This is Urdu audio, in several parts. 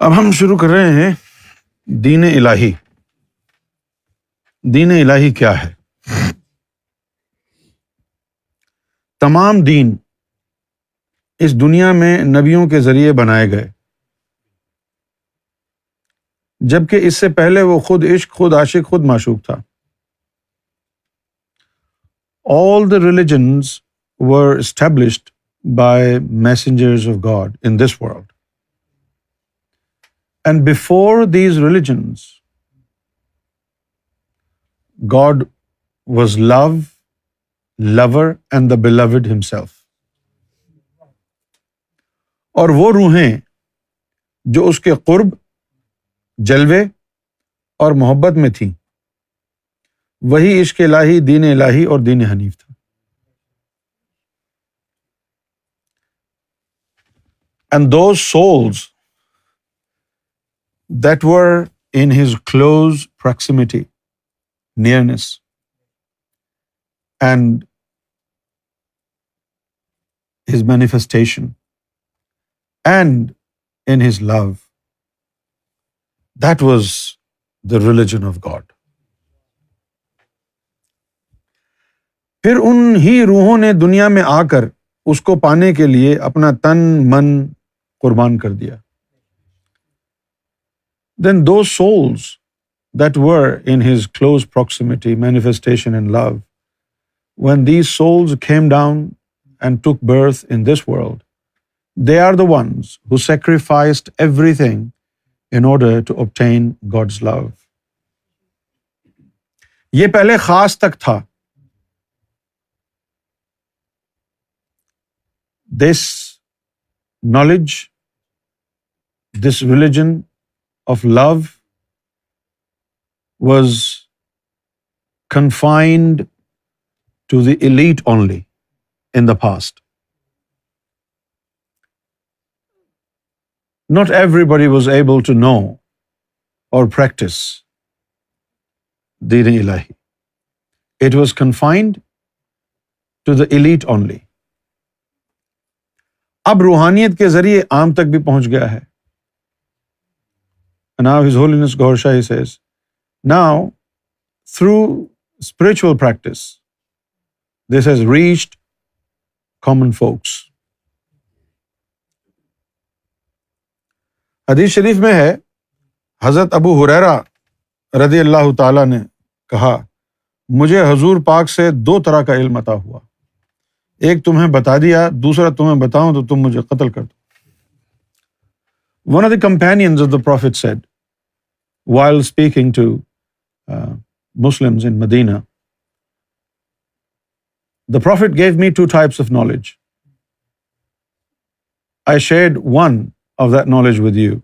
اب ہم شروع کر رہے ہیں دین الہی. دین الہی کیا ہے؟ تمام دین اس دنیا میں نبیوں کے ذریعے بنائے گئے، جبکہ اس سے پہلے وہ خود عشق، خود عاشق، خود معشوق تھا. All the religions were established by messengers of God in this world. And before these religions, God was love, lover, and the beloved himself. اور وہ روحیں جو اس کے قرب، جلوے اور محبت میں تھیں، وہی عشق الہی، دین الہی اور دین حنیف تھا. And those souls that were in his close proximity, nearness, and his manifestation, and in his love, that was the religion of God. پھر ان ہی روحوں نے دنیا میں آ کر اس کو پانے کے لیے اپنا تن من قربان کر دیا. Then those souls that were in his close proximity, manifestation and love, when these souls came down and took birth in this world, they are the ones who sacrificed everything in order to obtain God's love. یہ پہلے خاص تک تھا. This knowledge, this religion of love was confined to the elite only in the past. Not everybody was able to know or practice Deen Ilahi. It was confined to the elite only. اب روحانیت کے ذریعے عام تک بھی پہنچ گیا ہے. Now His Holiness Gaur Shahi says, now through spiritual practice, this has reached common folks. حدیث شریف میں ہے، حضرت ابو ہریرہ رضی اللہ تعالیٰ نے کہا، مجھے حضور پاک سے دو طرح کا علم عطا ہوا، ایک تمہیں بتا دیا، دوسرا تمہیں بتاؤں تو تم مجھے قتل کر دو. One of the companions of the Prophet said, while speaking to Muslims in Medina, the Prophet gave me two types of knowledge. I shared one of that knowledge with you.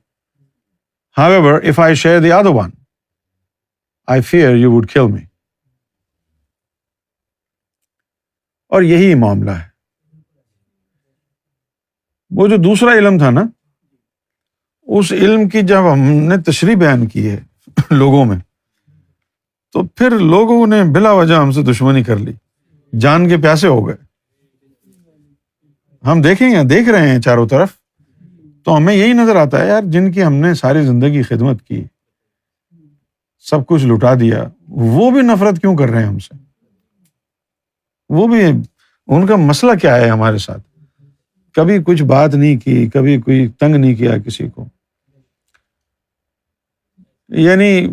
However, if I share the other one, I fear you would kill me. اور یہی معاملہ ہے. وہ جو دوسرا علم تھا نا، اس علم کی جب ہم نے تشریح بیان کی ہے لوگوں میں، تو پھر لوگوں نے بلا وجہ ہم سے دشمنی کر لی، جان کے پیاسے ہو گئے. ہم دیکھ رہے ہیں چاروں طرف، تو ہمیں یہی نظر آتا ہے یار، جن کی ہم نے ساری زندگی خدمت کی، سب کچھ لٹا دیا، وہ بھی نفرت کیوں کر رہے ہیں ہم سے؟ وہ بھی ان کا مسئلہ کیا ہے ہمارے ساتھ؟ کبھی کچھ بات نہیں کی، کبھی کوئی تنگ نہیں کیا کسی کو، یعنی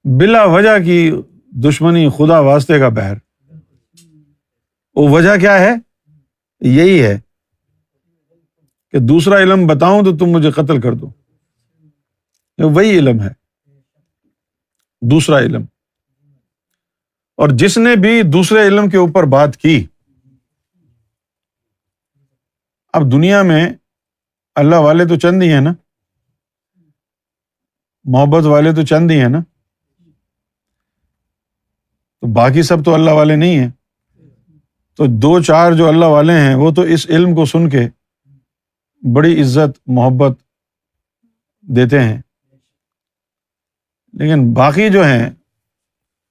بلا وجہ کی دشمنی، خدا واسطے کا بہر. وہ وجہ کیا ہے؟ یہی ہے کہ دوسرا علم بتاؤں تو تم مجھے قتل کر دو. وہی علم ہے دوسرا علم. اور جس نے بھی دوسرے علم کے اوپر بات کی، اب دنیا میں اللہ والے تو چند ہی ہیں نا، محبت والے تو چند ہی ہیں نا، تو باقی سب تو اللہ والے نہیں ہیں. تو دو چار جو اللہ والے ہیں وہ تو اس علم کو سن کے بڑی عزت محبت دیتے ہیں، لیکن باقی جو ہیں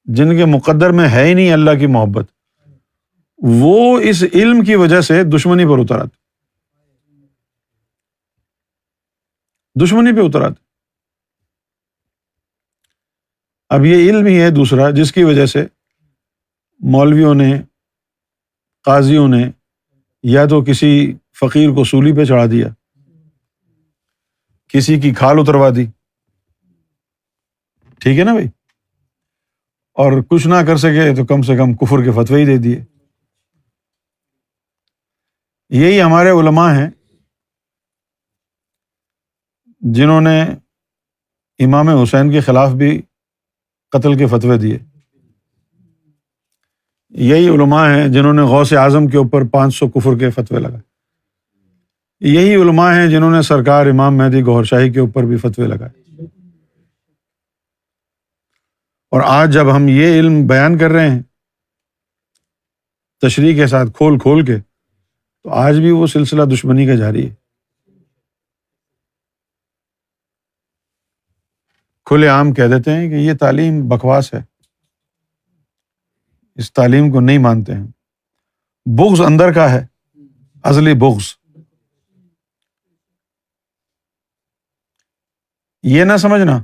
جن کے مقدر میں ہے ہی نہیں اللہ کی محبت، وہ اس علم کی وجہ سے دشمنی پر اتر آتے. دشمنی پہ اتر آتے۔ اب یہ علم ہی ہے دوسرا جس کی وجہ سے مولویوں نے، قاضیوں نے یا تو کسی فقیر کو سولی پہ چڑھا دیا، کسی کی کھال اتروا دی، ٹھیک ہے نا بھائی، اور کچھ نہ کر سکے تو کم سے کم کفر کے فتوے ہی دے دیے۔ یہی ہمارے علماء ہیں جنہوں نے امام حسین کے خلاف بھی قتل کے فتوے دیے۔ یہی علماء ہیں جنہوں نے غوث اعظم کے اوپر 500 کفر کے فتوے لگائے۔ یہی علماء ہیں جنہوں نے سرکار امام مہدی گوہر شاہی کے اوپر بھی فتوے لگائے۔ اور آج جب ہم یہ علم بیان کر رہے ہیں تشریح کے ساتھ کھول کھول کے، تو آج بھی وہ سلسلہ دشمنی کا جاری ہے۔ کھلے عام کہہ دیتے ہیں کہ یہ تعلیم بکواس ہے، اس تعلیم کو نہیں مانتے ہیں۔ بغض اندر کا ہے، ازلی بغض۔ یہ نہ سمجھنا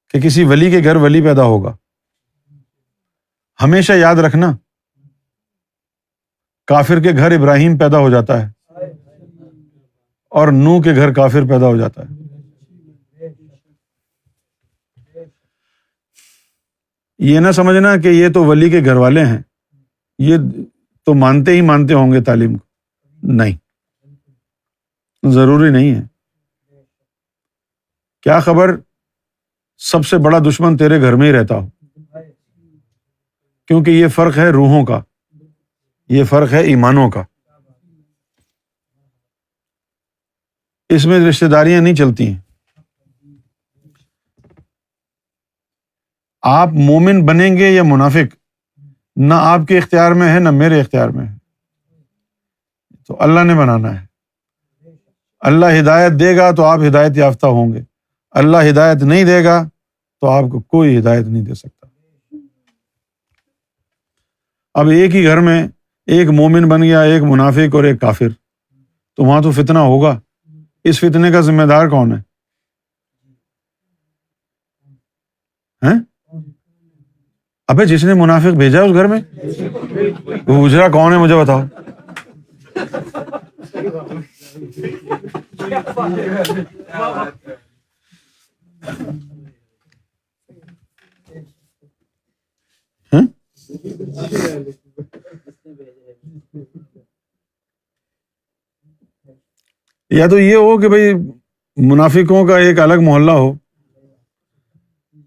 کہ کسی ولی کے گھر ولی پیدا ہوگا۔ ہمیشہ یاد رکھنا کافر کے گھر ابراہیم پیدا ہو جاتا ہے اور نوح کے گھر کافر پیدا ہو جاتا ہے۔ یہ نہ سمجھنا کہ یہ تو ولی کے گھر والے ہیں، یہ تو مانتے ہی مانتے ہوں گے تعلیم کو۔ نہیں، ضروری نہیں ہے۔ کیا خبر سب سے بڑا دشمن تیرے گھر میں ہی رہتا ہو، کیونکہ یہ فرق ہے روحوں کا، یہ فرق ہے ایمانوں کا۔ اس میں رشتہ داریاں نہیں چلتی ہیں۔ آپ مومن بنیں گے یا منافق، نہ آپ کے اختیار میں ہے نہ میرے اختیار میں ہے، تو اللہ نے بنانا ہے۔ اللہ ہدایت دے گا تو آپ ہدایت یافتہ ہوں گے، اللہ ہدایت نہیں دے گا تو آپ کو کوئی ہدایت نہیں دے سکتا۔ اب ایک ہی گھر میں ایک مومن بن گیا، ایک منافق اور ایک کافر، تو وہاں تو فتنہ ہوگا۔ اس فتنے کا ذمہ دار کون ہے؟ ابے جس نے منافق بھیجا اس گھر میں، وہ اجرا کون ہے مجھے بتاؤ۔ یا تو یہ ہو کہ بھئی منافقوں کا ایک الگ محلہ ہو،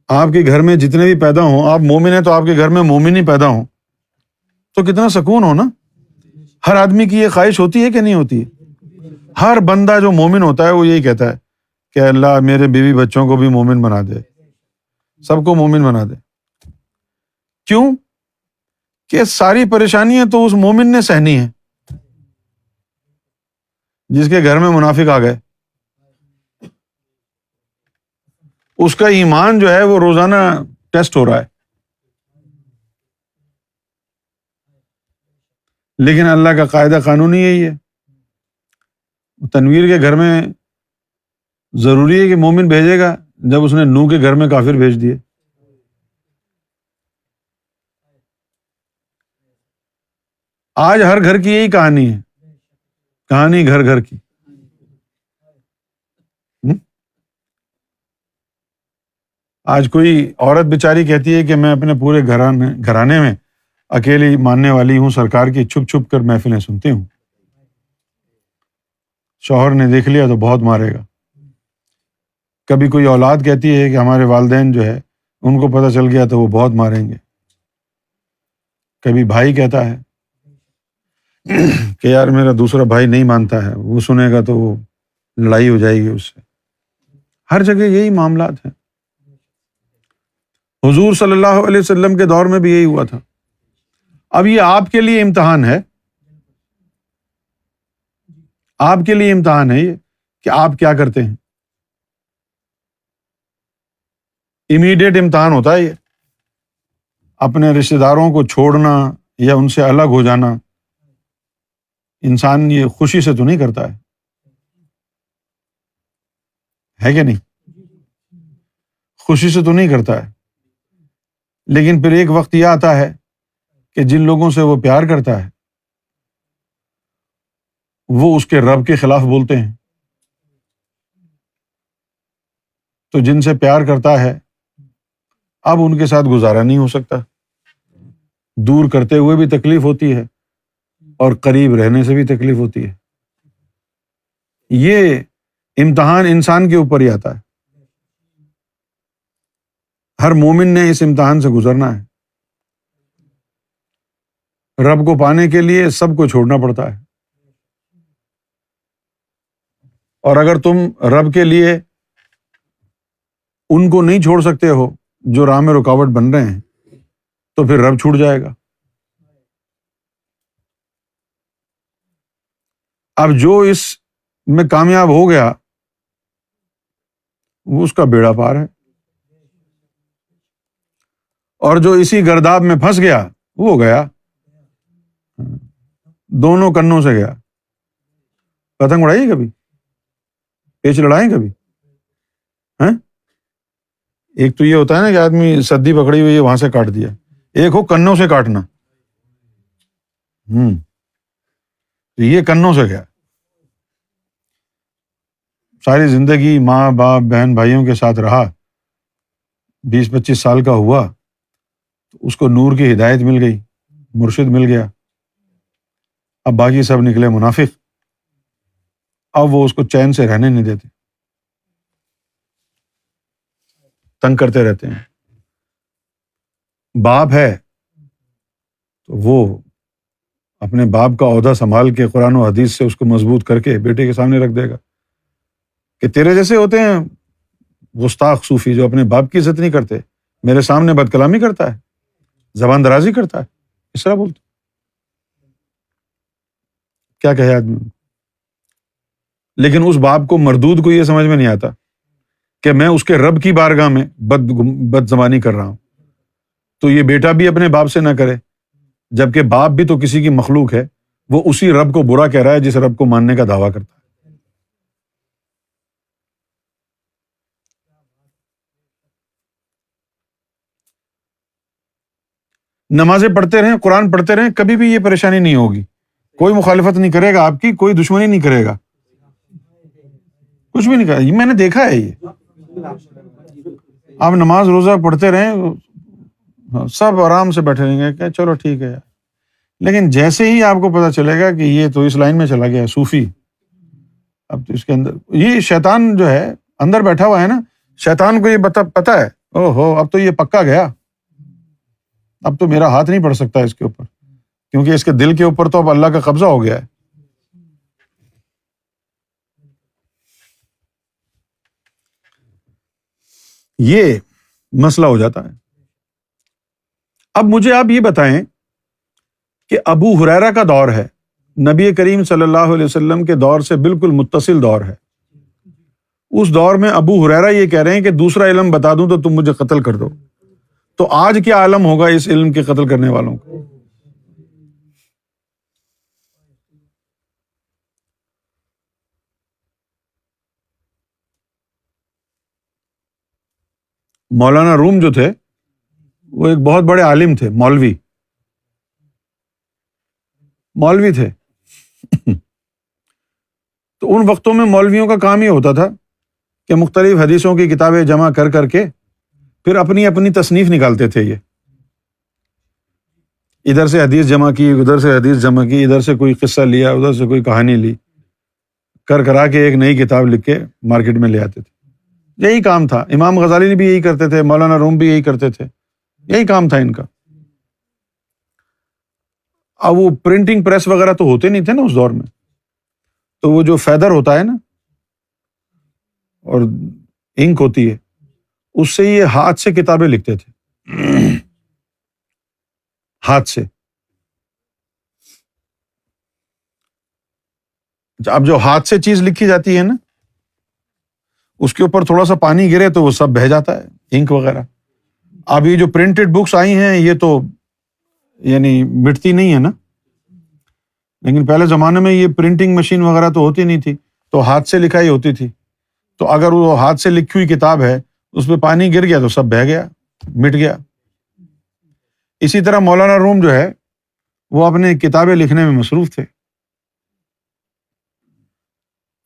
آپ کے گھر میں جتنے بھی پیدا ہوں، آپ مومن ہیں تو آپ کے گھر میں مومن ہی پیدا ہوں، تو کتنا سکون ہو نا۔ ہر آدمی کی یہ خواہش ہوتی ہے کہ نہیں ہوتی ہے؟ ہر بندہ جو مومن ہوتا ہے وہ یہی کہتا ہے کہ اللہ میرے بیوی بچوں کو بھی مومن بنا دے، سب کو مومن بنا دے۔ کیوں؟ کہ ساری پریشانیاں تو اس مومن نے سہنی ہیں جس کے گھر میں منافق آ گئے۔ اس کا ایمان جو ہے وہ روزانہ ٹیسٹ ہو رہا ہے۔ لیکن اللہ کا قاعدہ قانون ہی یہی ہے۔ تنویر کے گھر میں ضروری ہے کہ مومن بھیجے گا جب اس نے نوح کے گھر میں کافر بھیج دیے۔ آج ہر گھر کی یہی کہانی ہے، کہانی گھر گھر کی۔ آج کوئی عورت بیچاری کہتی ہے کہ میں اپنے پورے گھرانے میں اکیلی ماننے والی ہوں، سرکار کی چھپ چھپ کر محفلیں سنتی ہوں، شوہر نے دیکھ لیا تو بہت مارے گا۔ کبھی کوئی اولاد کہتی ہے کہ ہمارے والدین جو ہے ان کو پتہ چل گیا تو وہ بہت ماریں گے۔ کبھی بھائی کہتا ہے کہ یار میرا دوسرا بھائی نہیں مانتا ہے، وہ سنے گا تو وہ لڑائی ہو جائے گی اس سے۔ ہر جگہ یہی معاملات ہیں۔ حضور صلی اللہ علیہ وسلم کے دور میں بھی یہی ہوا تھا۔ اب یہ آپ کے لیے امتحان ہے، آپ کے لیے امتحان ہے یہ کہ آپ کیا کرتے ہیں۔ امیڈیٹ امتحان ہوتا ہے یہ، اپنے رشتہ داروں کو چھوڑنا یا ان سے الگ ہو جانا انسان یہ خوشی سے تو نہیں کرتا ہے۔ ہے کہ نہیں؟ خوشی سے تو نہیں کرتا ہے، لیکن پھر ایک وقت یہ آتا ہے کہ جن لوگوں سے وہ پیار کرتا ہے وہ اس کے رب کے خلاف بولتے ہیں، تو جن سے پیار کرتا ہے اب ان کے ساتھ گزارا نہیں ہو سکتا، دور کرتے ہوئے بھی تکلیف ہوتی ہے اور قریب رہنے سے بھی تکلیف ہوتی ہے۔ یہ امتحان انسان کے اوپر ہی آتا ہے، ہر مومن نے اس امتحان سے گزرنا ہے۔ رب کو پانے کے لیے سب کو چھوڑنا پڑتا ہے، اور اگر تم رب کے لیے ان کو نہیں چھوڑ سکتے ہو جو راہ میں رکاوٹ بن رہے ہیں تو پھر رب چھوٹ جائے گا۔ اب جو اس میں کامیاب ہو گیا وہ اس کا بیڑا پار ہے، اور جو اسی گرداب میں پھنس گیا وہ گیا، دونوں کنوں سے گیا۔ پتنگ اڑائی کبھی؟ پیچ لڑائیں کبھی؟ ہیں؟ ایک تو یہ ہوتا ہے نا کہ آدمی سدی پکڑی ہوئی ہے وہاں سے کاٹ دیا، ایک ہو کنوں سے کاٹنا، یہ کنوں سے گیا۔ ساری زندگی ماں باپ بہن بھائیوں کے ساتھ رہا، 20-25 سال کا ہوا تو اس کو نور کی ہدایت مل گئی، مرشد مل گیا، اب باقی سب نکلے منافق، اب وہ اس کو چین سے رہنے نہیں دیتے، تنگ کرتے رہتے ہیں۔ باپ ہے تو وہ اپنے باپ کا عہدہ سنبھال کے قرآن و حدیث سے اس کو مضبوط کر کے بیٹے کے سامنے رکھ دے گا کہ تیرے جیسے ہوتے ہیں گستاخ صوفی جو اپنے باپ کی عزت نہیں کرتے، میرے سامنے بد کلامی کرتا ہے، زبان درازی کرتا ہے، اس طرح بولتے، کیا کہے آدمی۔ لیکن اس باپ کو مردود کو یہ سمجھ میں نہیں آتا کہ میں اس کے رب کی بارگاہ میں بد زبانی کر رہا ہوں، تو یہ بیٹا بھی اپنے باپ سے نہ کرے، جبکہ باپ بھی تو کسی کی مخلوق ہے، وہ اسی رب کو برا کہہ رہا ہے جس رب کو ماننے کا دعویٰ کرتا ہے۔ نمازیں پڑھتے رہیں، قرآن پڑھتے رہیں، کبھی بھی یہ پریشانی نہیں ہوگی، کوئی مخالفت نہیں کرے گا آپ کی، کوئی دشمنی نہیں کرے گا، کچھ بھی نہیں کرے گا، میں نے دیکھا ہے۔ یہ آپ نماز روزہ پڑھتے رہیں، سب آرام سے بیٹھے رہیں گے کہ چلو ٹھیک ہے، لیکن جیسے ہی آپ کو پتہ چلے گا کہ یہ تو اس لائن میں چلا گیا صوفی، اب تو اس کے اندر یہ شیطان جو ہے اندر بیٹھا ہوا ہے نا، شیطان کو یہ پتہ ہے، او ہو اب تو یہ پکا گیا، اب تو میرا ہاتھ نہیں پڑ سکتا اس کے اوپر، کیونکہ اس کے دل کے اوپر تو اب اللہ کا قبضہ ہو گیا ہے۔ یہ مسئلہ ہو جاتا ہے۔ اب مجھے آپ یہ بتائیں کہ ابو ہریرہ کا دور ہے، نبی کریم صلی اللہ علیہ وسلم کے دور سے بالکل متصل دور ہے، اس دور میں ابو ہریرہ یہ کہہ رہے ہیں کہ دوسرا علم بتا دوں تو تم مجھے قتل کر دو، تو آج کیا عالم ہوگا اس علم کے قتل کرنے والوں کو؟ مولانا روم جو تھے وہ ایک بہت بڑے عالم تھے، مولوی تھے تو ان وقتوں میں مولویوں کا کام یہ ہوتا تھا کہ مختلف حدیثوں کی کتابیں جمع کر کر کے پھر اپنی اپنی تصنیف نکالتے تھے، یہ ادھر سے حدیث جمع کی، ادھر سے حدیث جمع کی، ادھر سے کوئی قصہ لیا، ادھر سے کوئی کہانی لی، کرا کے ایک نئی کتاب لکھ کے مارکیٹ میں لے آتے تھے۔ یہی کام تھا، امام غزالی بھی یہی کرتے تھے، مولانا روم بھی یہی کرتے تھے، یہی کام تھا ان کا۔ اب وہ پرنٹنگ پریس وغیرہ تو ہوتے نہیں تھے نا اس دور میں، تو وہ جو فیدر ہوتا ہے نا اور انک ہوتی ہے، اس سے یہ ہاتھ سے کتابیں لکھتے تھے، ہاتھ سے۔ اب جو ہاتھ سے چیز لکھی جاتی ہے نا، اس کے اوپر تھوڑا سا پانی گرے تو وہ سب بہہ جاتا ہے، انک وغیرہ۔ اب یہ جو پرنٹڈ بکس آئی ہیں یہ تو یعنی مٹتی نہیں ہے نا، لیکن پہلے زمانے میں یہ پرنٹنگ مشین وغیرہ تو ہوتی نہیں تھی، تو ہاتھ سے لکھائی ہوتی تھی، تو اگر وہ ہاتھ سے لکھی ہوئی کتاب ہے اس پہ پانی گر گیا تو سب بہہ گیا، مٹ گیا۔ اسی طرح مولانا روم جو ہے وہ اپنے کتابیں لکھنے میں مصروف تھے،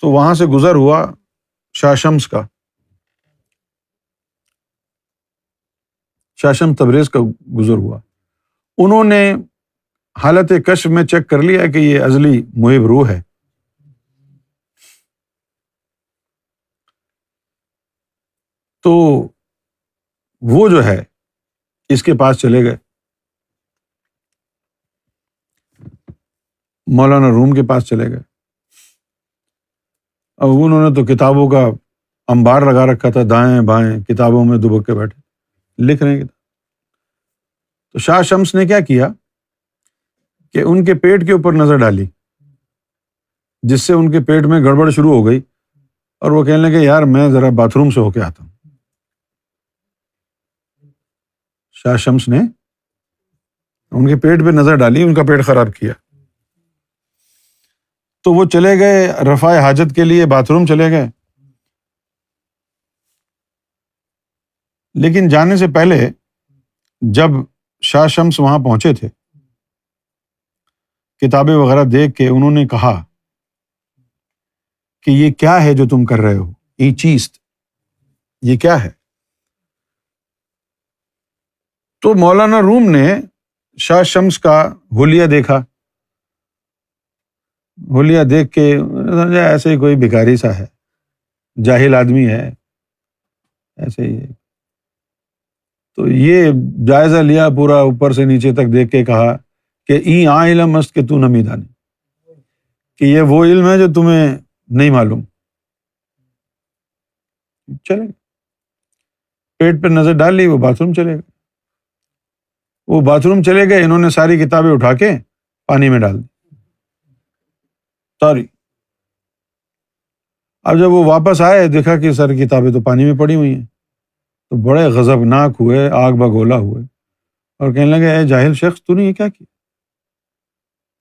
تو وہاں سے گزر ہوا شاہ شمس کا، شاہ شمس تبریز کا گزر ہوا۔ انہوں نے حالت کشف میں چیک کر لیا کہ یہ ازلی محب روح ہے، تو وہ جو ہے اس کے پاس چلے گئے، مولانا روم کے پاس چلے گئے۔ اب انہوں نے تو کتابوں کا انبار لگا رکھا تھا، دائیں بائیں کتابوں میں دبک کے بیٹھے لکھ رہے ہیں کتاب۔ تو شاہ شمس نے کیا کیا کہ ان کے پیٹ کے اوپر نظر ڈالی، جس سے ان کے پیٹ میں گڑبڑ شروع ہو گئی، اور وہ کہنے لگے یار میں ذرا باتھ روم سے ہو کے آتا ہوں۔ شاہ شمس نے ان کے پیٹ پہ نظر ڈالی، ان کا پیٹ خراب کیا، تو وہ چلے گئے رفع حاجت کے لیے باتھ روم چلے گئے۔ لیکن جانے سے پہلے جب شاہ شمس وہاں پہنچے تھے، کتابیں وغیرہ دیکھ کے انہوں نے کہا کہ یہ کیا ہے جو تم کر رہے ہو، یہ چیز یہ کیا ہے؟ تو مولانا روم نے شاہ شمس کا حلیہ دیکھا، حلیہ دیکھ کے سمجھا ایسے ہی کوئی بھکاری سا ہے، جاہل آدمی ہے، ایسے ہی ہے۔ تو یہ جائزہ لیا پورا اوپر سے نیچے تک دیکھ کے کہا کہ این آ علم است کہ تو نہ دانی، کہ یہ وہ علم ہے جو تمہیں نہیں معلوم۔ چلے پیٹ پہ نظر ڈال لی، وہ باتھ روم چلے گئے۔ وہ باتھ روم چلے گئے، انہوں نے ساری کتابیں اٹھا کے پانی میں ڈال دی ساری۔ اب جب وہ واپس آئے دیکھا کہ ساری کتابیں تو پانی میں پڑی ہوئی ہیں، تو بڑے غضبناک ہوئے، آگ بگولا ہوئے، اور کہنے لگے اے جاہل شخص تو نے یہ کیا کیا؟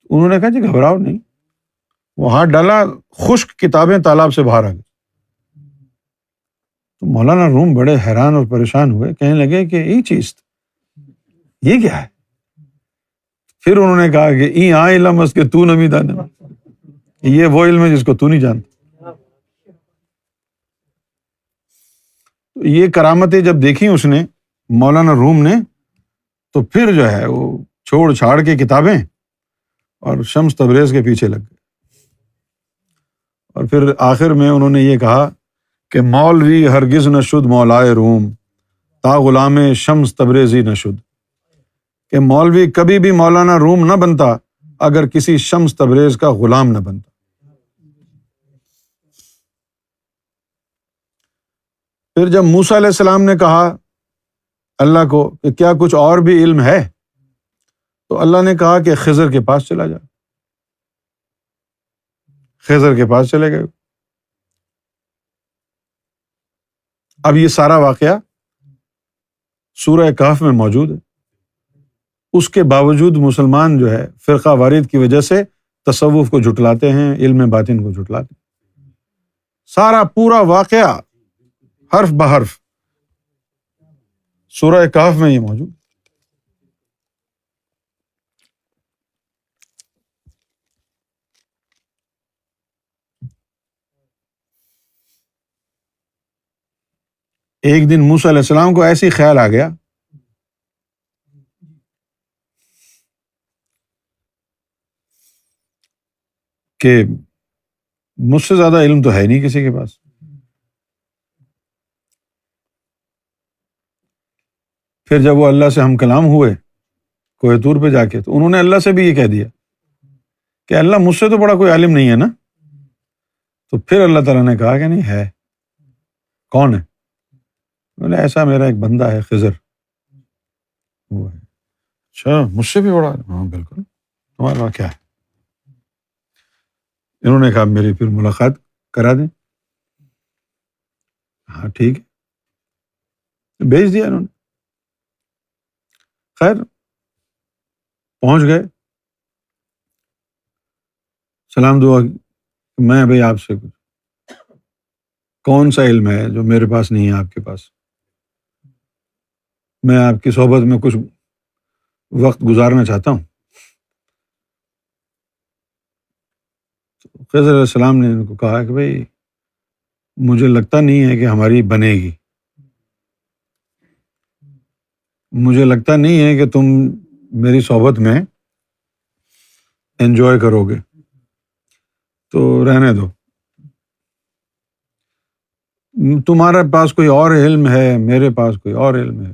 انہوں نے کہا جی گھبراؤ نہیں۔ وہ ہاتھ ڈالا، خشک کتابیں تالاب سے باہر آ گئی۔ تو مولانا روم بڑے حیران اور پریشان ہوئے، کہنے لگے کہ یہ چیز یہ کیا ہے؟ پھر انہوں نے کہا کہ ای آ علم اس کے تو نمی دانا، یہ وہ علم ہے جس کو تو نہیں جانتا۔ تو یہ کرامتیں جب دیکھی اس نے، مولانا روم نے، تو پھر جو ہے وہ چھوڑ چھاڑ کے کتابیں اور شمس تبریز کے پیچھے لگ گئے۔ اور پھر آخر میں انہوں نے یہ کہا کہ مولوی ہرگز نہ شد مولائے روم، تا غلام شمس تبریزی نہ شد، کہ مولوی کبھی بھی مولانا روم نہ بنتا اگر کسی شمس تبریز کا غلام نہ بنتا۔ پھر جب موسیٰ علیہ السلام نے کہا اللہ کو کہ کیا کچھ اور بھی علم ہے، تو اللہ نے کہا کہ خضر کے پاس چلا جا۔ خضر کے پاس چلے گئے۔ اب یہ سارا واقعہ سورہ کہف میں موجود ہے۔ اس کے باوجود مسلمان جو ہے فرقہ واریت کی وجہ سے تصوف کو جھٹلاتے ہیں، علم باطن کو جھٹلاتے ہیں۔ سارا پورا واقعہ حرف بحرف سورہ کہف میں یہ موجود۔ ایک دن موسیٰ علیہ السلام کو ایسے ہی خیال آ گیا کہ مجھ سے زیادہ علم تو ہے نہیں کسی کے پاس۔ پھر جب وہ اللہ سے ہم کلام ہوئے کوہ طور پہ جا کے، تو انہوں نے اللہ سے بھی یہ کہہ دیا کہ اللہ مجھ سے تو بڑا کوئی عالم نہیں ہے نا۔ تو پھر اللہ تعالیٰ نے کہا کہ نہیں ہے۔ کون ہے؟ بولے ایسا میرا ایک بندہ ہے خضر، وہ ہے۔ اچھا مجھ سے بھی بڑا؟ ہاں بالکل، تمہارا وہاں کیا ہے؟ انہوں نے کہا میری پھر ملاقات کرا دیں۔ ہاں ٹھیک ہے، بھیج دیا انہوں نے۔ خیر پہنچ گئے، سلام دعا، میں بھائی آپ سے کچھ کون سا علم ہے جو میرے پاس نہیں ہے آپ کے پاس؟ میں آپ کی صحبت میں کچھ وقت گزارنا چاہتا ہوں۔ خضر علیہ السلام نے ان کو کہا کہ بھائی مجھے لگتا نہیں ہے کہ ہماری بنے گی، مجھے لگتا نہیں ہے کہ تم میری صحبت میں انجوائے کرو گے، تو رہنے دو، تمہارے پاس کوئی اور علم ہے، میرے پاس کوئی اور علم ہے،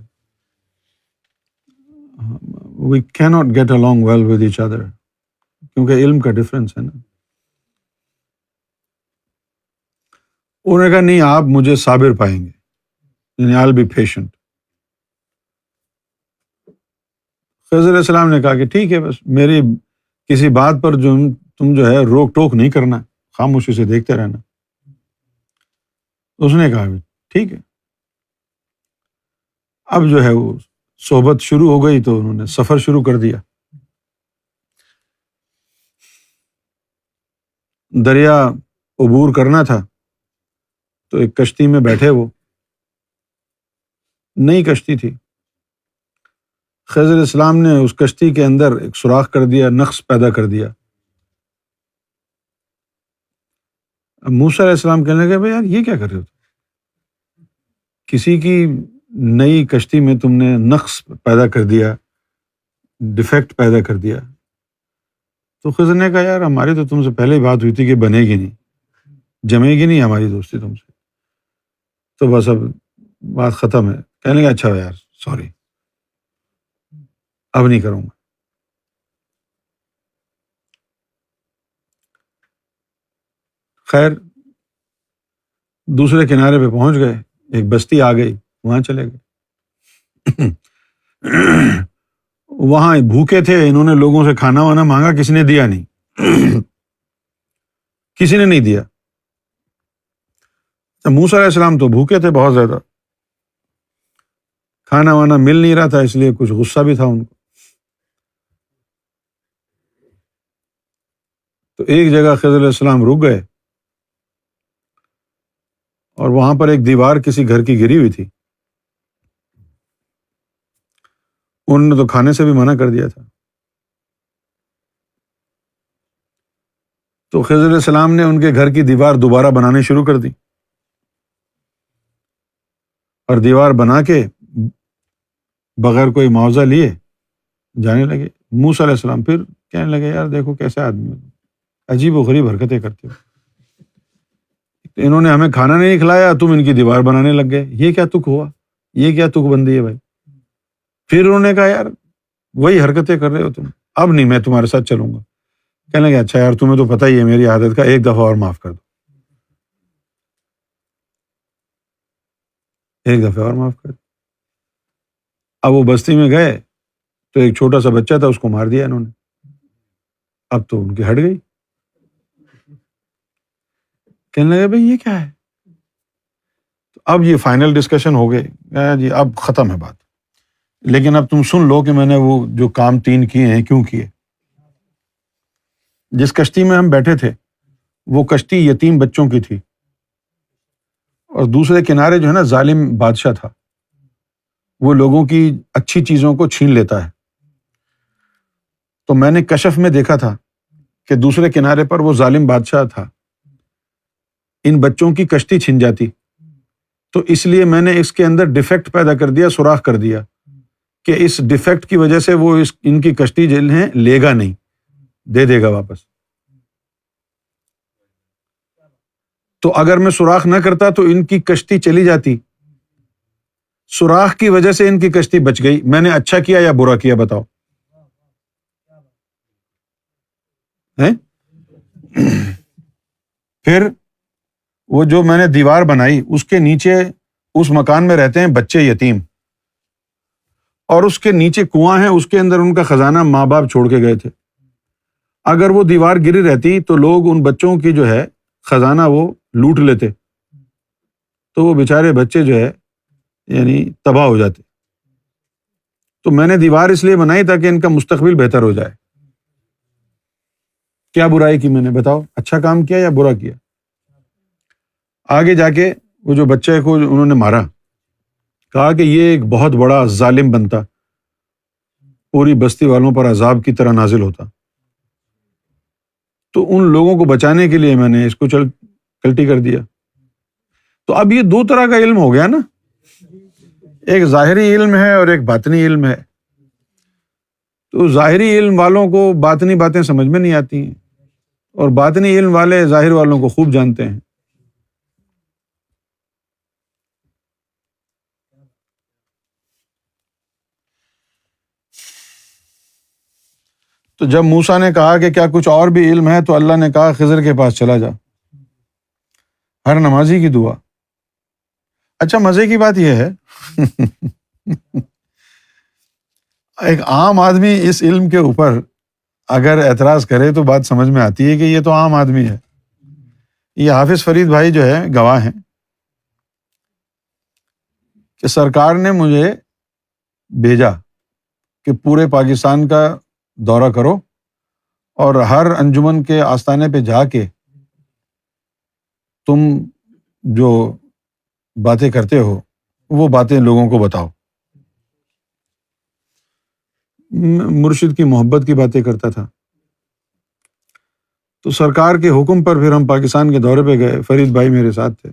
we cannot get along well with each other، کیونکہ علم کا ڈفرینس ہے نا۔ انہوں نے کہا نہیں، آپ مجھے صابر پائیں گے، یعنی I'll be patient۔ خضر علیہ السلام نے کہا کہ ٹھیک ہے، بس میری کسی بات پر جو تم جو ہے روک ٹوک نہیں کرنا، خاموشی سے دیکھتے رہنا۔ اس نے کہا ٹھیک ہے۔ اب جو ہے وہ صحبت شروع ہو گئی تو انہوں نے سفر شروع کر دیا۔ دریا عبور کرنا تھا تو ایک کشتی میں بیٹھے، وہ نئی کشتی تھی۔ خضر علیہ السلام نے اس کشتی کے اندر ایک سوراخ کر دیا، نقص پیدا کر دیا۔ اب موسیٰ علیہ السلام کہنے لگے بھائی یار یہ کیا کر رہے ہو؟ کسی کی نئی کشتی میں تم نے نقص پیدا کر دیا، ڈیفیکٹ پیدا کر دیا۔ تو خضر نے کہا یار ہماری تو تم سے پہلے ہی بات ہوئی تھی کہ بنے گی نہیں، جمے گی نہیں ہماری دوستی تم سے، تو بس اب بات ختم ہے۔ کہنے لگا اچھا یار سوری، اب نہیں کروں گا۔ خیر دوسرے کنارے پہ پہنچ گئے، ایک بستی آ گئی، وہاں چلے گئے۔ وہاں بھوکے تھے، انہوں نے لوگوں سے کھانا وانا مانگا، کسی نے دیا نہیں، کسی نے نہیں دیا۔ موسیٰ علیہ السلام تو بھوکے تھے بہت زیادہ، کھانا وانا مل نہیں رہا تھا، اس لیے کچھ غصہ بھی تھا ان کو۔ تو ایک جگہ خضر علیہ السلام رک گئے، اور وہاں پر ایک دیوار کسی گھر کی گری ہوئی تھی، انہوں نے تو کھانے سے بھی منع کر دیا تھا۔ تو خضر علیہ السلام نے ان کے گھر کی دیوار دوبارہ بنانی شروع کر دی، اور دیوار بنا کے بغیر کوئی معاوضہ لیے جانے لگے۔ موسیٰ علیہ السلام پھر کہنے لگے یار دیکھو کیسے آدمی ہو، عجیب و غریب حرکتیں کرتے ہو، انہوں نے ہمیں کھانا نہیں کھلایا، تم ان کی دیوار بنانے لگ گئے، یہ کیا تک ہوا، یہ کیا تک بندی ہے بھائی۔ پھر انہوں نے کہا یار وہی حرکتیں کر رہے ہو تم، اب نہیں میں تمہارے ساتھ چلوں گا۔ کہنے لگے اچھا یار تمہیں تو پتہ ہی ہے میری عادت کا، ایک دفعہ اور معاف کر دو، ایک دفعہ اور معاف کر دو۔ اب وہ بستی میں گئے تو ایک چھوٹا سا بچہ تھا، اس کو مار دیا انہوں نے۔ اب تو ان کی ہٹ گئی، کہنے لگے بھائی یہ کیا ہے۔ تو اب یہ فائنل ڈسکشن ہو گئے، جی اب ختم ہے بات، لیکن اب تم سن لو کہ میں نے وہ جو کام 3 کیے ہیں کیوں کیے۔ جس کشتی میں ہم بیٹھے تھے وہ کشتی یتیم بچوں کی تھی، اور دوسرے کنارے جو ہے نا ظالم بادشاہ تھا، وہ لوگوں کی اچھی چیزوں کو چھین لیتا ہے۔ تو میں نے کشف میں دیکھا تھا کہ دوسرے کنارے پر وہ ظالم بادشاہ تھا، ان بچوں کی کشتی چھن جاتی، تو اس لیے میں نے اس کے اندر ڈیفیکٹ پیدا کر دیا، سوراخ کر دیا کہ اس ڈیفیکٹ کی وجہ سے وہ ان کی کشتی جیل ہے لے گا نہیں، دے دے گا واپس۔ تو اگر میں سوراخ نہ کرتا تو ان کی کشتی چلی جاتی، سوراخ کی وجہ سے ان کی کشتی بچ گئی۔ میں نے اچھا کیا یا برا کیا بتاؤ؟ پھر وہ جو میں نے دیوار بنائی اس کے نیچے، اس مکان میں رہتے ہیں بچے یتیم، اور اس کے نیچے کنواں ہے، اس کے اندر ان کا خزانہ ماں باپ چھوڑ کے گئے تھے۔ اگر وہ دیوار گری رہتی تو لوگ ان بچوں کی جو ہے خزانہ وہ لوٹ لیتے، تو وہ بیچارے بچے جو ہے یعنی تباہ ہو جاتے۔ تو میں نے دیوار اس لیے بنائی تاکہ ان کا مستقبل بہتر ہو جائے۔ کیا برائی کی میں نے؟ بتاؤ اچھا کام کیا یا برا کیا؟ آگے جا کے وہ جو بچے کو انہوں نے مارا، کہا کہ یہ ایک بہت بڑا ظالم بنتا، پوری بستی والوں پر عذاب کی طرح نازل ہوتا، تو ان لوگوں کو بچانے کے لیے میں نے اس کو کلٹی کر دیا۔ تو اب یہ دو طرح کا علم ہو گیا نا، ایک ظاہری علم ہے اور ایک باطنی علم ہے۔ تو ظاہری علم والوں کو باطنی باتیں سمجھ میں نہیں آتی ہیں، اور باطنی علم والے ظاہر والوں کو خوب جانتے ہیں۔ تو جب موسیٰ نے کہا کہ کیا کچھ اور بھی علم ہے، تو اللہ نے کہا خضر کے پاس چلا جا، ہر نمازی کی دعا۔ اچھا مزے کی بات یہ ہے ایک عام آدمی اس علم کے اوپر اگر اعتراض کرے تو بات سمجھ میں آتی ہے کہ یہ تو عام آدمی ہے۔ یہ حافظ فرید بھائی جو ہے گواہ ہیں کہ سرکار نے مجھے بھیجا کہ پورے پاکستان کا دورہ کرو اور ہر انجمن کے آستانے پہ جا کے تم جو باتیں کرتے ہو وہ باتیں لوگوں کو بتاؤ۔ مرشد کی محبت کی باتیں کرتا تھا۔ تو سرکار کے حکم پر پھر ہم پاکستان کے دورے پہ گئے، فرید بھائی میرے ساتھ تھے۔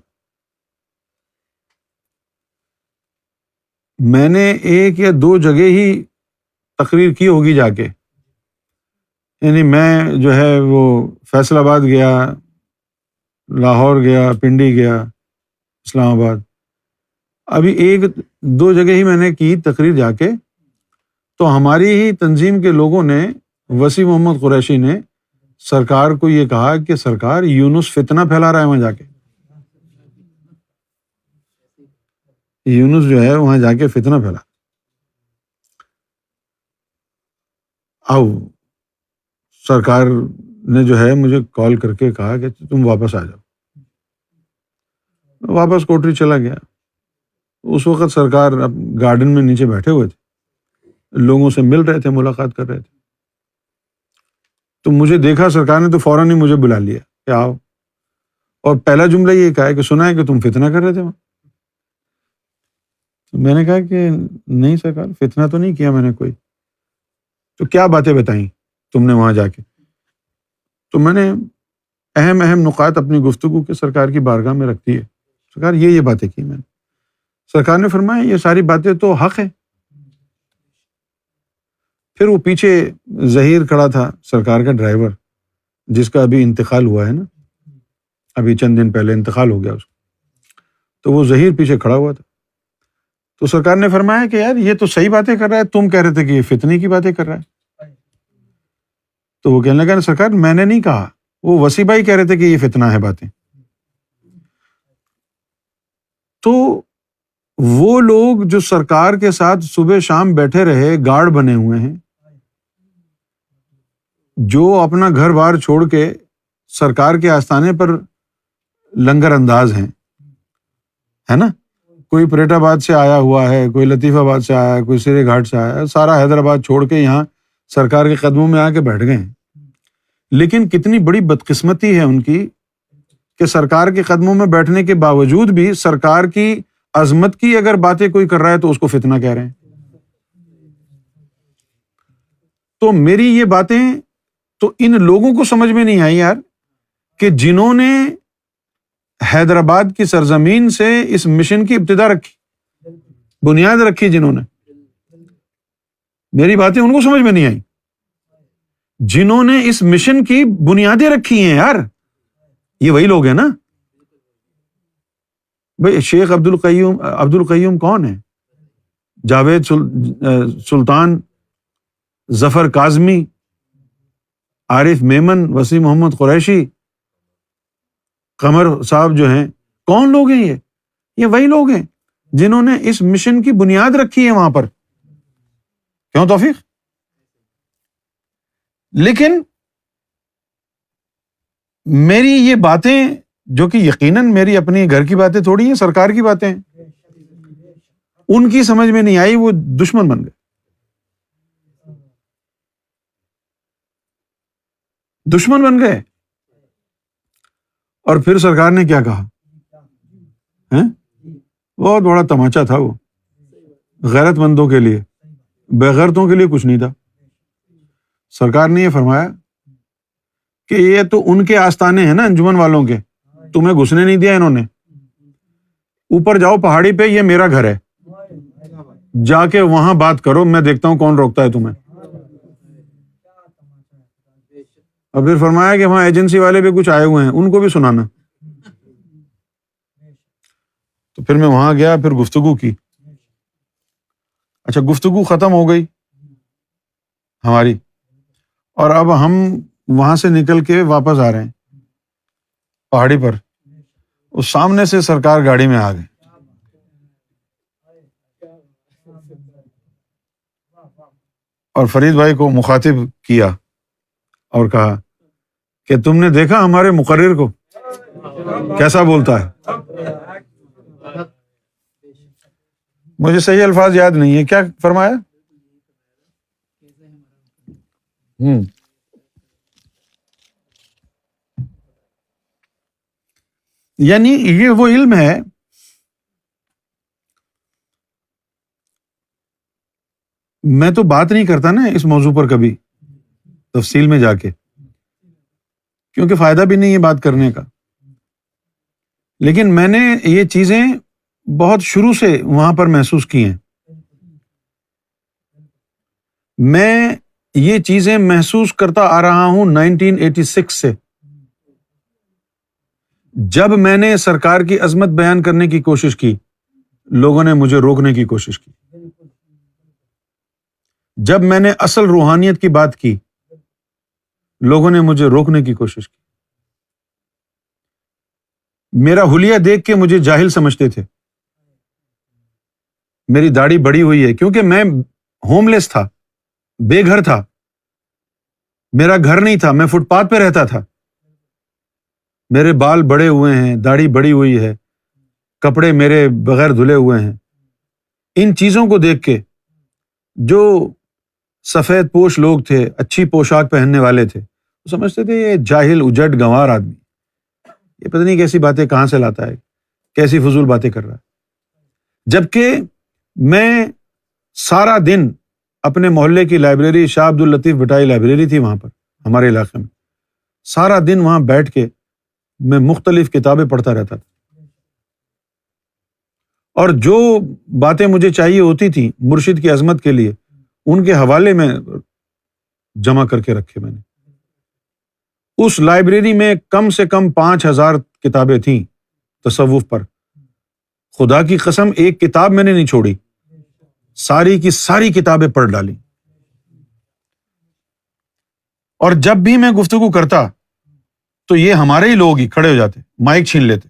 میں نے ایک یا دو جگہ ہی تقریر کی ہوگی جا کے، یعنی میں جو ہے وہ فیصل آباد گیا، لاہور گیا، پنڈی گیا، اسلام آباد، ابھی ایک دو جگہ ہی میں نے کی تقریر جا کے۔ تو ہماری ہی تنظیم کے لوگوں نے، وسیع محمد قریشی نے سرکار کو یہ کہا کہ سرکار یونس فتنہ پھیلا رہا ہے وہاں جا کے، یونس جو ہے وہاں جا کے فتنہ پھیلا۔ آؤ سرکار نے جو ہے مجھے کال کر کے کہا کہ تم واپس آ جاؤ۔ واپس کوٹری چلا گیا۔ اس وقت سرکار گارڈن میں نیچے بیٹھے ہوئے تھے، لوگوں سے مل رہے تھے، ملاقات کر رہے تھے۔ تو مجھے دیکھا سرکار نے تو فوراً ہی مجھے بلا لیا کہ آؤ، اور پہلا جملہ یہ کہا ہے کہ سنا ہے کہ تم فتنہ کر رہے تھے وہاں۔ تو میں نے کہا کہ نہیں سرکار، فتنہ تو نہیں کیا میں نے کوئی۔ تو کیا باتیں بتائیں تم نے وہاں جا کے؟ تو میں نے اہم نکات اپنی گفتگو کے سرکار کی بارگاہ میں رکھ دی ہے۔ سرکار یہ باتیں کی میں نے۔ سرکار نے فرمایا یہ ساری باتیں تو حق ہے۔ پھر وہ پیچھے ظہیر کھڑا تھا، سرکار کا ڈرائیور، جس کا ابھی انتقال ہوا ہے نا، ابھی چند دن پہلے انتقال ہو گیا اس کا، تو وہ ظہیر پیچھے کھڑا ہوا تھا۔ تو سرکار نے فرمایا کہ یار یہ تو صحیح باتیں کر رہا ہے، تم کہہ رہے تھے کہ یہ فتنے کی باتیں کر رہا ہے۔ تو وہ کہنے لگا سرکار میں نے نہیں کہا، وہ وسیع بھائی کہہ رہے تھے کہ یہ فتنہ ہے باتیں۔ تو وہ لوگ جو سرکار کے ساتھ صبح شام بیٹھے رہے، گارڈ بنے ہوئے ہیں، جو اپنا گھر بار چھوڑ کے سرکار کے آستانے پر لنگر انداز ہیں، ہے نا، کوئی پریٹ آباد سے آیا ہوا ہے، کوئی لطیف آباد سے آیا ہے، کوئی سرے گھاٹ سے آیا ہے، سارا حیدرآباد چھوڑ کے یہاں سرکار کے قدموں میں آ کے بیٹھ گئے ہیں۔ لیکن کتنی بڑی بدقسمتی ہے ان کی کہ سرکار کے قدموں میں بیٹھنے کے باوجود بھی سرکار کی عظمت کی اگر باتیں کوئی کر رہا ہے تو اس کو فتنہ کہہ رہے ہیں۔ تو میری یہ باتیں تو ان لوگوں کو سمجھ میں نہیں آئی یار، کہ جنہوں نے حیدرآباد کی سرزمین سے اس مشن کی ابتدا رکھی، بنیاد رکھی، جنہوں نے، میری باتیں ان کو سمجھ میں نہیں آئی، جنہوں نے اس مشن کی بنیادیں رکھی ہیں یار، یہ وہی لوگ ہیں نا۔ بھائی شیخ عبد القیوم کون ہے؟ جاوید سلطان، ظفر کاظمی، عارف میمن، وسیع محمد قریشی، قمر صاحب جو ہیں، کون لوگ ہیں یہ وہی لوگ ہیں جنہوں نے اس مشن کی بنیاد رکھی ہے وہاں پر۔ کیوں توفیق؟ لیکن میری یہ باتیں جو کہ یقیناً میری اپنی گھر کی باتیں تھوڑی ہیں، سرکار کی باتیں ہیں، ان کی سمجھ میں نہیں آئی، وہ دشمن بن گئے، دشمن بن گئے۔ اور پھر سرکار نے کیا کہا؟ ہیں، بہت بڑا تماچا تھا وہ، غیرت مندوں کے لیے، بےغیرتوں کے لیے کچھ نہیں تھا۔ سرکار نے یہ فرمایا کہ یہ تو ان کے آستانے ہیں نا انجمن والوں کے، تمہیں گھسنے نہیں دیا انہوں نے، اوپر جاؤ پہاڑی پہ، یہ میرا گھر ہے، جا کے وہاں بات کرو، میں دیکھتا ہوں کون روکتا ہے تمہیں۔ اور پھر فرمایا کہ وہاں ایجنسی والے بھی کچھ آئے ہوئے ہیں، ان کو بھی سنانا۔ تو پھر میں وہاں گیا، پھر گفتگو کی۔ اچھا، گفتگو ختم ہو گئی ہماری، اور اب ہم وہاں سے نکل کے واپس آ رہے ہیں پہاڑی پر، اس سامنے سے سرکار گاڑی میں آ گئے۔ اور فرید بھائی کو مخاطب کیا اور کہا کہ تم نے دیکھا ہمارے مقرر کو کیسا بولتا ہے؟ مجھے صحیح الفاظ یاد نہیں ہے، کیا فرمایا؟ یعنی یہ وہ علم ہے میں تو بات نہیں کرتا نا اس موضوع پر کبھی تفصیل میں جا کے، کیونکہ فائدہ بھی نہیں ہے بات کرنے کا، لیکن میں نے یہ چیزیں بہت شروع سے وہاں پر محسوس کی ہیں۔ میں یہ چیزیں محسوس کرتا آ رہا ہوں 1986 سے، جب میں نے سرکار کی عظمت بیان کرنے کی کوشش کی، لوگوں نے مجھے روکنے کی کوشش کی۔ جب میں نے اصل روحانیت کی بات کی، لوگوں نے مجھے روکنے کی کوشش کی۔ میرا حلیہ دیکھ کے مجھے جاہل سمجھتے تھے، میری داڑھی بڑی ہوئی ہے، کیونکہ میں ہوم لیس تھا، بے گھر تھا، میرا گھر نہیں تھا، میں فٹ پاتھ پہ رہتا تھا، میرے بال بڑے ہوئے ہیں، داڑھی بڑی ہوئی ہے، کپڑے میرے بغیر دھلے ہوئے ہیں۔ ان چیزوں کو دیکھ کے جو سفید پوش لوگ تھے، اچھی پوشاک پہننے والے تھے، وہ سمجھتے تھے یہ جاہل اجڑ گنوار آدمی، یہ پتہ نہیں کیسی باتیں کہاں سے لاتا ہے، کیسی فضول باتیں کر رہا ہے۔ جبکہ میں سارا دن اپنے محلے کی لائبریری، شاہ عبد اللطیف بھٹائی لائبریری تھی وہاں پر ہمارے علاقے میں، سارا دن وہاں بیٹھ کے میں مختلف کتابیں پڑھتا رہتا تھا، اور جو باتیں مجھے چاہیے ہوتی تھیں مرشد کی عظمت کے لیے، ان کے حوالے میں جمع کر کے رکھے میں نے۔ اس لائبریری میں کم سے کم 5000 کتابیں تھیں تصوف پر، خدا کی قسم ایک کتاب میں نے نہیں چھوڑی، ساری کی ساری کتابیں پڑھ ڈالی۔ اور جب بھی میں گفتگو کرتا تو یہ ہمارے ہی لوگ ہی کھڑے ہو جاتے، مائک چھین لیتے،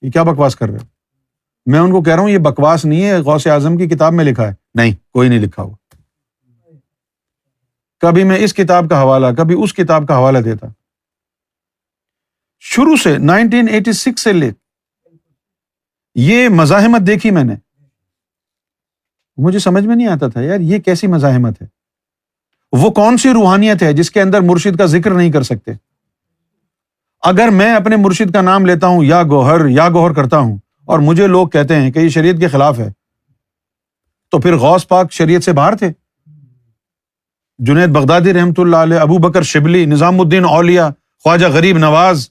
یہ کیا بکواس کر رہے ہو؟ میں ان کو کہہ رہا ہوں یہ بکواس نہیں ہے، غوث اعظم کی کتاب میں لکھا ہے۔ نہیں، کوئی نہیں لکھا ہوا۔ کبھی میں اس کتاب کا حوالہ، کبھی اس کتاب کا حوالہ دیتا۔ شروع سے 1986 سے لے یہ مزاحمت دیکھی میں نے، مجھے سمجھ میں نہیں آتا تھا یار یہ کیسی مزاحمت ہے، وہ کون سی روحانیت ہے جس کے اندر مرشد کا ذکر نہیں کر سکتے؟ اگر میں اپنے مرشد کا نام لیتا ہوں یا گوہر کرتا ہوں اور مجھے لوگ کہتے ہیں کہ یہ شریعت کے خلاف ہے، تو پھر غوث پاک شریعت سے باہر تھے؟ جنید بغدادی رحمۃ اللہ علیہ، ابو بکر شبلی، نظام الدین اولیاء، خواجہ غریب نواز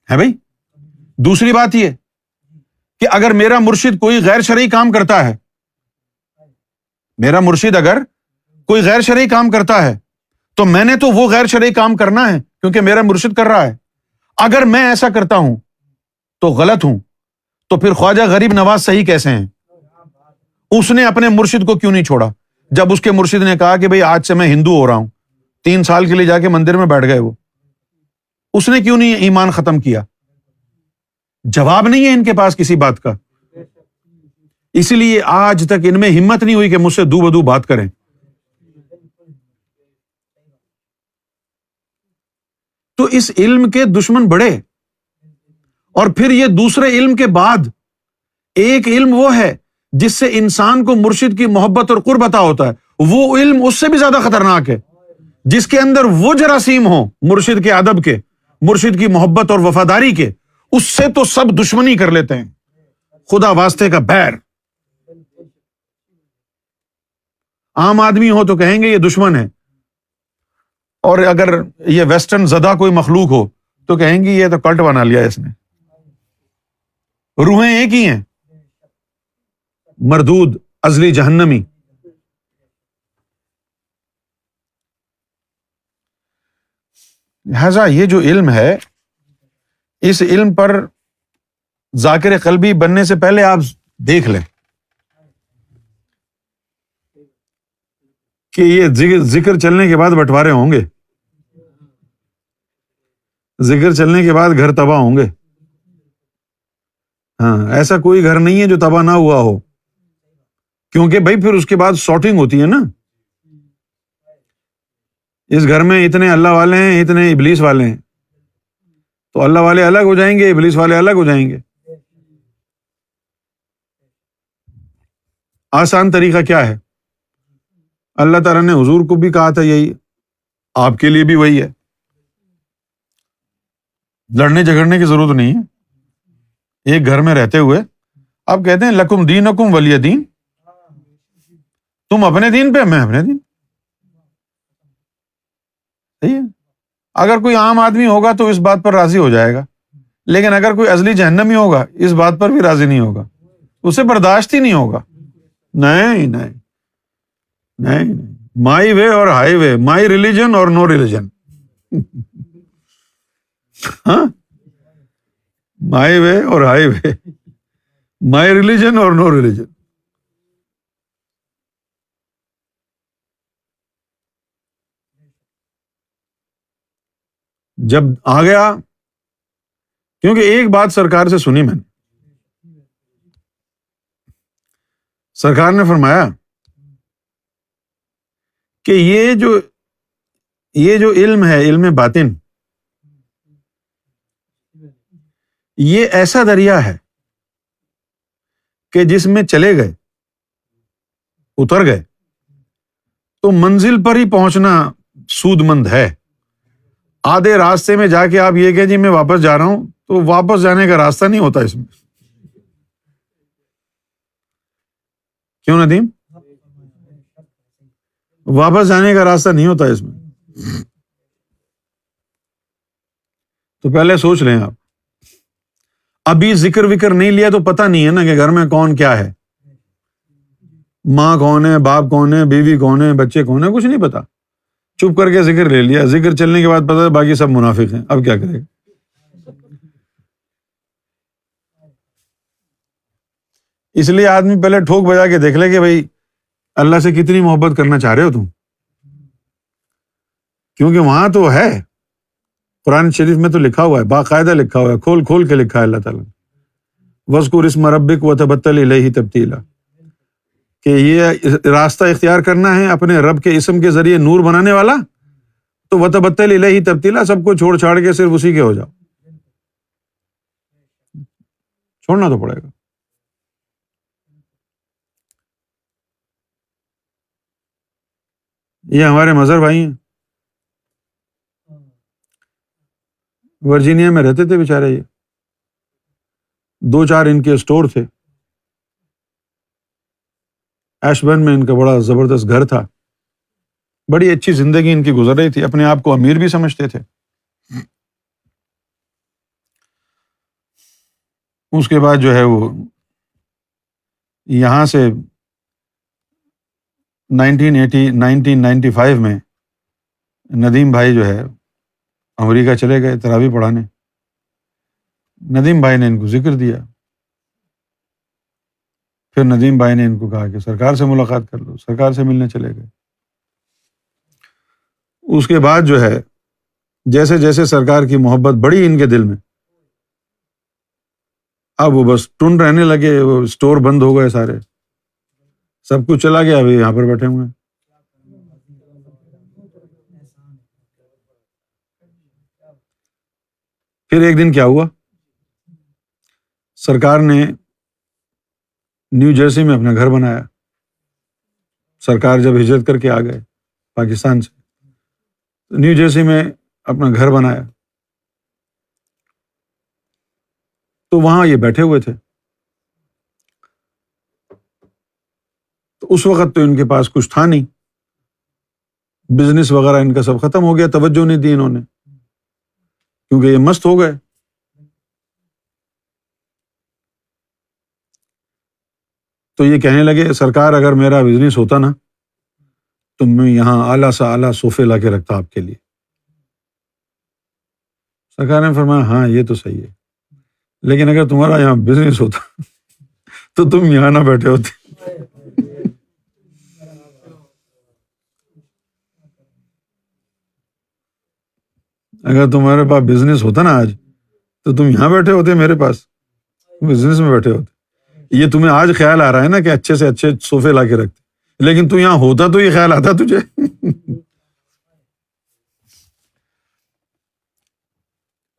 ہے بھائی۔ دوسری بات یہ کہ اگر میرا مرشد کوئی غیر شرعی کام کرتا ہے، میرا مرشد اگر کوئی غیر شرعی کام کرتا ہے تو میں نے تو وہ غیر شرعی کام کرنا ہے کیونکہ میرا مرشد کر رہا ہے۔ اگر میں ایسا کرتا ہوں تو غلط ہوں، تو پھر خواجہ غریب نواز صحیح کیسے ہیں؟ اس نے اپنے مرشد کو کیوں نہیں چھوڑا؟ جب اس کے مرشد نے کہا کہ بھئی آج سے میں ہندو ہو رہا ہوں، 3 سال کے لیے جا کے مندر میں بیٹھ گئے وہ، اس نے کیوں نہیں ایمان ختم کیا؟ جواب نہیں ہے ان کے پاس کسی بات کا، اسی لیے آج تک ان میں ہمت نہیں ہوئی کہ مجھ سے دو بدو بات کریں۔ تو اس علم کے دشمن بڑے، اور پھر یہ دوسرے علم کے بعد ایک علم وہ ہے جس سے انسان کو مرشد کی محبت اور قرب عطا ہوتا ہے، وہ علم اس سے بھی زیادہ خطرناک ہے جس کے اندر وہ جراثیم ہوں مرشد کے ادب کے، مرشد کی محبت اور وفاداری کے، اس سے تو سب دشمنی کر لیتے ہیں، خدا واسطے کا بیر۔ عام آدمی ہو تو کہیں گے یہ دشمن ہے، اور اگر یہ ویسٹرن زدہ کوئی مخلوق ہو تو کہیں گے یہ تو کلٹ بنا لیا اس نے۔ روحیں ایک ہی ہیں، مردود ازلی جہنمی۔ لہذا یہ جو علم ہے، اس علم پر ذاکر قلبی بننے سے پہلے آپ دیکھ لیں کہ یہ ذکر چلنے کے بعد بٹوارے ہوں گے، ذکر چلنے کے بعد گھر تباہ ہوں گے۔ ہاں، ایسا کوئی گھر نہیں ہے جو تباہ نہ ہوا ہو، کیونکہ بھائی پھر اس کے بعد سارٹنگ ہوتی ہے نا۔ اس گھر میں اتنے اللہ والے ہیں، اتنے ابلیس والے ہیں، تو اللہ والے الگ ہو جائیں گے، ابلیس والے الگ ہو جائیں گے۔ آسان طریقہ کیا ہے؟ اللہ تعالیٰ نے حضور کو بھی کہا تھا یہی، آپ کے لیے بھی وہی ہے۔ لڑنے جھگڑنے کی ضرورت نہیں ہے، ایک گھر میں رہتے ہوئے آپ کہتے ہیں لکم دینکم ولی دین، تم اپنے دین پہ، میں اپنے دین۔ صحیح ہے؟ اگر کوئی عام آدمی ہوگا تو اس بات پر راضی ہو جائے گا، لیکن اگر کوئی ازلی جہنمی ہوگا اس بات پر بھی راضی نہیں ہوگا، اسے برداشت ہی نہیں ہوگا۔ نہیں نہیں نہیں، مائی وے اور ہائی وے، مائی ریلیجن اور نو ریلیجن۔ ہاں، مائی وے اور ہائی وے، مائی ریلیجن اور نو ریلیجن۔ جب آ گیا، کیونکہ ایک بات سرکار سے سنی میں نے، سرکار نے فرمایا کہ یہ جو علم ہے، علم باطن، یہ ایسا دریا ہے کہ جس میں چلے گئے، اتر گئے تو منزل پر ہی پہنچنا سود مند ہے۔ آدھے راستے میں جا کے آپ یہ کہ جی میں واپس جا رہا ہوں، تو واپس جانے کا راستہ نہیں ہوتا اس میں۔ کیوں ندیم؟ واپس جانے کا راستہ نہیں ہوتا اس میں۔ تو پہلے سوچ لیں آپ، ابھی ذکر وکر نہیں لیا تو پتہ نہیں ہے نا کہ گھر میں کون کیا ہے، ماں کون ہے، باپ کون ہے، بیوی کون ہے، بچے کون ہیں، کچھ نہیں پتا۔ چپ کر کے ذکر لے لیا، ذکر چلنے کے بعد پتا ہے باقی سب منافق ہیں، اب کیا کرے گا؟ اس لیے آدمی پہلے ٹھوک بجا کے دیکھ لے کہ بھائی اللہ سے کتنی محبت کرنا چاہ رہے ہو تم، کیونکہ وہاں تو ہے، قرآن شریف میں تو لکھا ہوا ہے، باقاعدہ لکھا ہوا ہے، کھول کھول کے لکھا ہے اللہ تعالیٰ نے، وَاذْكُرِ اسْمَ رَبِّكَ وَتَبَتَّلْ إِلَيْهِ تَبْتِيلًا، کہ یہ راستہ اختیار کرنا ہے اپنے رب کے اسم کے ذریعے نور بنانے والا، تو وَتَبَتَّلْ إِلَيْهِ تَبْتِيلًا، سب کو چھوڑ چھاڑ کے صرف اسی کے ہو جاؤ، چھوڑنا تو پڑے گا۔ یہ ہمارے مظہر بھائی ہیں، ورجینیا میں رہتے تھے بیچارے، یہ 2-4 ان کے اسٹور تھے، ایشبرن میں ان کا بڑا زبردست گھر تھا، بڑی اچھی زندگی ان کی گزر رہی تھی، اپنے آپ کو امیر بھی سمجھتے تھے۔ اس کے بعد جو ہے وہ یہاں سے 1995 میں ندیم بھائی جو ہے امریکہ چلے گئے تراویح پڑھانے۔ ندیم بھائی نے ان کو ذکر دیا، پھر ندیم بھائی نے ان کو کہا کہ سرکار سے ملاقات کر لو، سرکار سے ملنے چلے گئے۔ اس کے بعد جو ہے جیسے جیسے سرکار کی محبت بڑھی ان کے دل میں، اب وہ بس ٹن رہنے لگے، وہ اسٹور بند ہو گئے سارے، سب کچھ چلا گیا، ابھی یہاں پر بیٹھے ہوئے ہیں۔ پھر ایک دن کیا ہوا، سرکار نے نیو جرسی میں اپنا گھر بنایا، سرکار جب ہجرت کر کے آ گئے پاکستان سے، نیو جرسی میں اپنا گھر بنایا۔ تو وہاں یہ بیٹھے ہوئے تھے. تو اس وقت تو ان کے پاس کچھ تھا نہیں، بزنس وغیرہ ان کا سب ختم ہو گیا، توجہ نہیں دی انہوں نے کیونکہ یہ مست ہو گئے. تو یہ کہنے لگے سرکار اگر میرا بزنس ہوتا نا تو میں یہاں اعلیٰ سے اعلیٰ صوفے لا کے رکھتا آپ کے لیے. سرکار نے فرمایا ہاں یہ تو صحیح ہے، لیکن اگر تمہارا یہاں بزنس ہوتا تو تم یہاں نہ بیٹھے ہوتے. اگر تمہارے پاس بزنس ہوتا نا آج تو تم یہاں بیٹھے ہوتے، میرے پاس بزنس میں بیٹھے ہوتے. یہ تمہیں آج خیال آ رہا ہے نا کہ اچھے سے اچھے صوفے لا کے رکھتے، لیکن تو یہاں ہوتا تو یہ خیال آتا تجھے.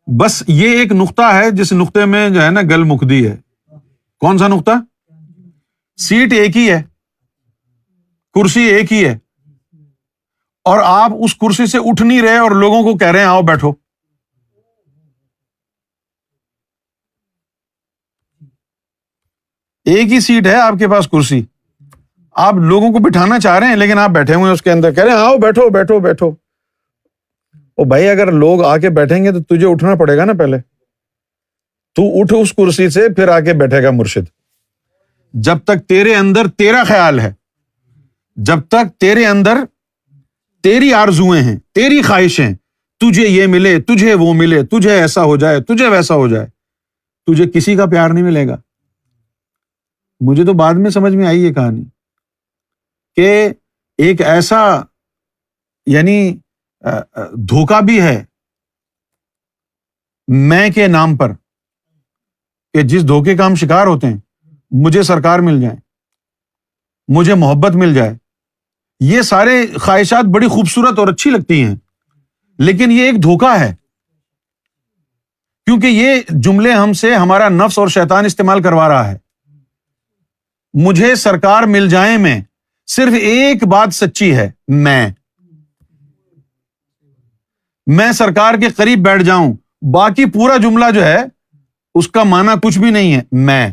بس یہ ایک نقطہ ہے جس نقطے میں جو ہے نا گل مکدی ہے. کون سا نقطہ؟ سیٹ ایک ہی ہے، کرسی ایک ہی ہے، اور آپ اس کرسی سے اٹھ نہیں رہے اور لوگوں کو کہہ رہے ہیں آؤ بیٹھو. ایک ہی سیٹ ہے آپ کے پاس، کرسی، آپ لوگوں کو بٹھانا چاہ رہے ہیں لیکن آپ بیٹھے ہوئے ہیں اس کے اندر، کہہ رہے ہیں آؤ بیٹھو بیٹھو بیٹھو. او بھائی اگر لوگ آ کے بیٹھیں گے تو تجھے اٹھنا پڑے گا نا، پہلے تو اٹھ اس کرسی سے پھر آ کے بیٹھے گا مرشد. جب تک تیرے اندر تیرا خیال ہے، جب تک تیرے اندر تیری آرزویں ہیں، تیری خواہشیں، تجھے یہ ملے، تجھے وہ ملے، تجھے ایسا ہو جائے، تجھے ویسا ہو جائے، تجھے کسی کا پیار نہیں ملے گا. مجھے تو بعد میں سمجھ میں آئی یہ کہانی کہ ایک ایسا یعنی دھوکہ بھی ہے میں کے نام پر کہ جس دھوکے کا ہم شکار ہوتے ہیں، مجھے سرکار مل جائے، مجھے محبت مل جائے، یہ سارے خواہشات بڑی خوبصورت اور اچھی لگتی ہیں، لیکن یہ ایک دھوکہ ہے کیونکہ یہ جملے ہم سے ہمارا نفس اور شیطان استعمال کروا رہا ہے. مجھے سرکار مل جائیں میں صرف ایک بات سچی ہے، میں سرکار کے قریب بیٹھ جاؤں، باقی پورا جملہ جو ہے اس کا معنی کچھ بھی نہیں ہے. میں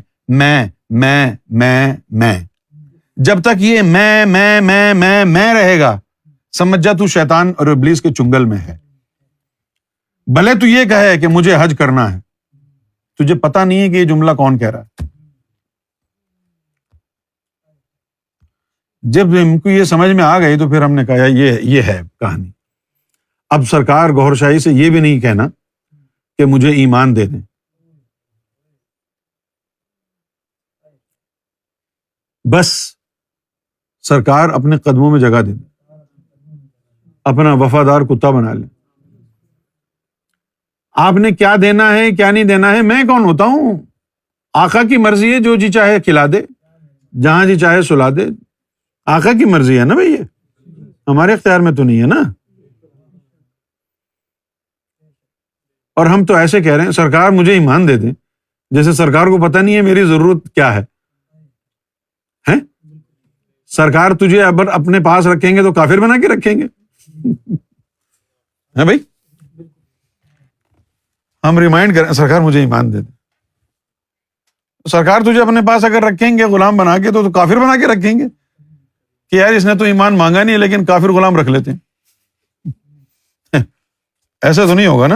جب تک یہ میں رہے گا، سمجھ جا تو شیطان اور ابلیس کے چنگل میں ہے. بھلے تو یہ کہے کہ مجھے حج کرنا ہے، تجھے پتا نہیں ہے کہ یہ جملہ کون کہہ رہا ہے. جب ہم کو یہ سمجھ میں آ گئی تو پھر ہم نے کہا یہ ہے کہانی. اب سرکار گوھر شاہی سے یہ بھی نہیں کہنا کہ مجھے ایمان دے دیں، بس سرکار اپنے قدموں میں جگہ دے دیں، اپنا وفادار کتا بنا لیں. آپ نے کیا دینا ہے کیا نہیں دینا ہے، میں کون ہوتا ہوں؟ آقا کی مرضی ہے، جو جی چاہے کھلا دے، جہاں جی چاہے سلا دے. آقا کی مرضی ہے نا بھائی، یہ ہمارے اختیار میں تو نہیں ہے نا. اور ہم تو ایسے کہہ رہے ہیں سرکار مجھے ایمان دے دیں، جیسے سرکار کو پتہ نہیں ہے میری ضرورت کیا ہے. سرکار تجھے اب اپنے پاس رکھیں گے تو کافر بنا کے رکھیں گے ہے بھائی. ہم ریمائنڈ کریں سرکار مجھے ایمان دے دیں، سرکار تجھے اپنے پاس اگر رکھیں گے غلام بنا کے تو کافر بنا کے رکھیں گے کہ یار اس نے تو ایمان مانگا نہیں لیکن کافر غلام رکھ لیتے ہیں. ایسا تو نہیں ہوگا نا.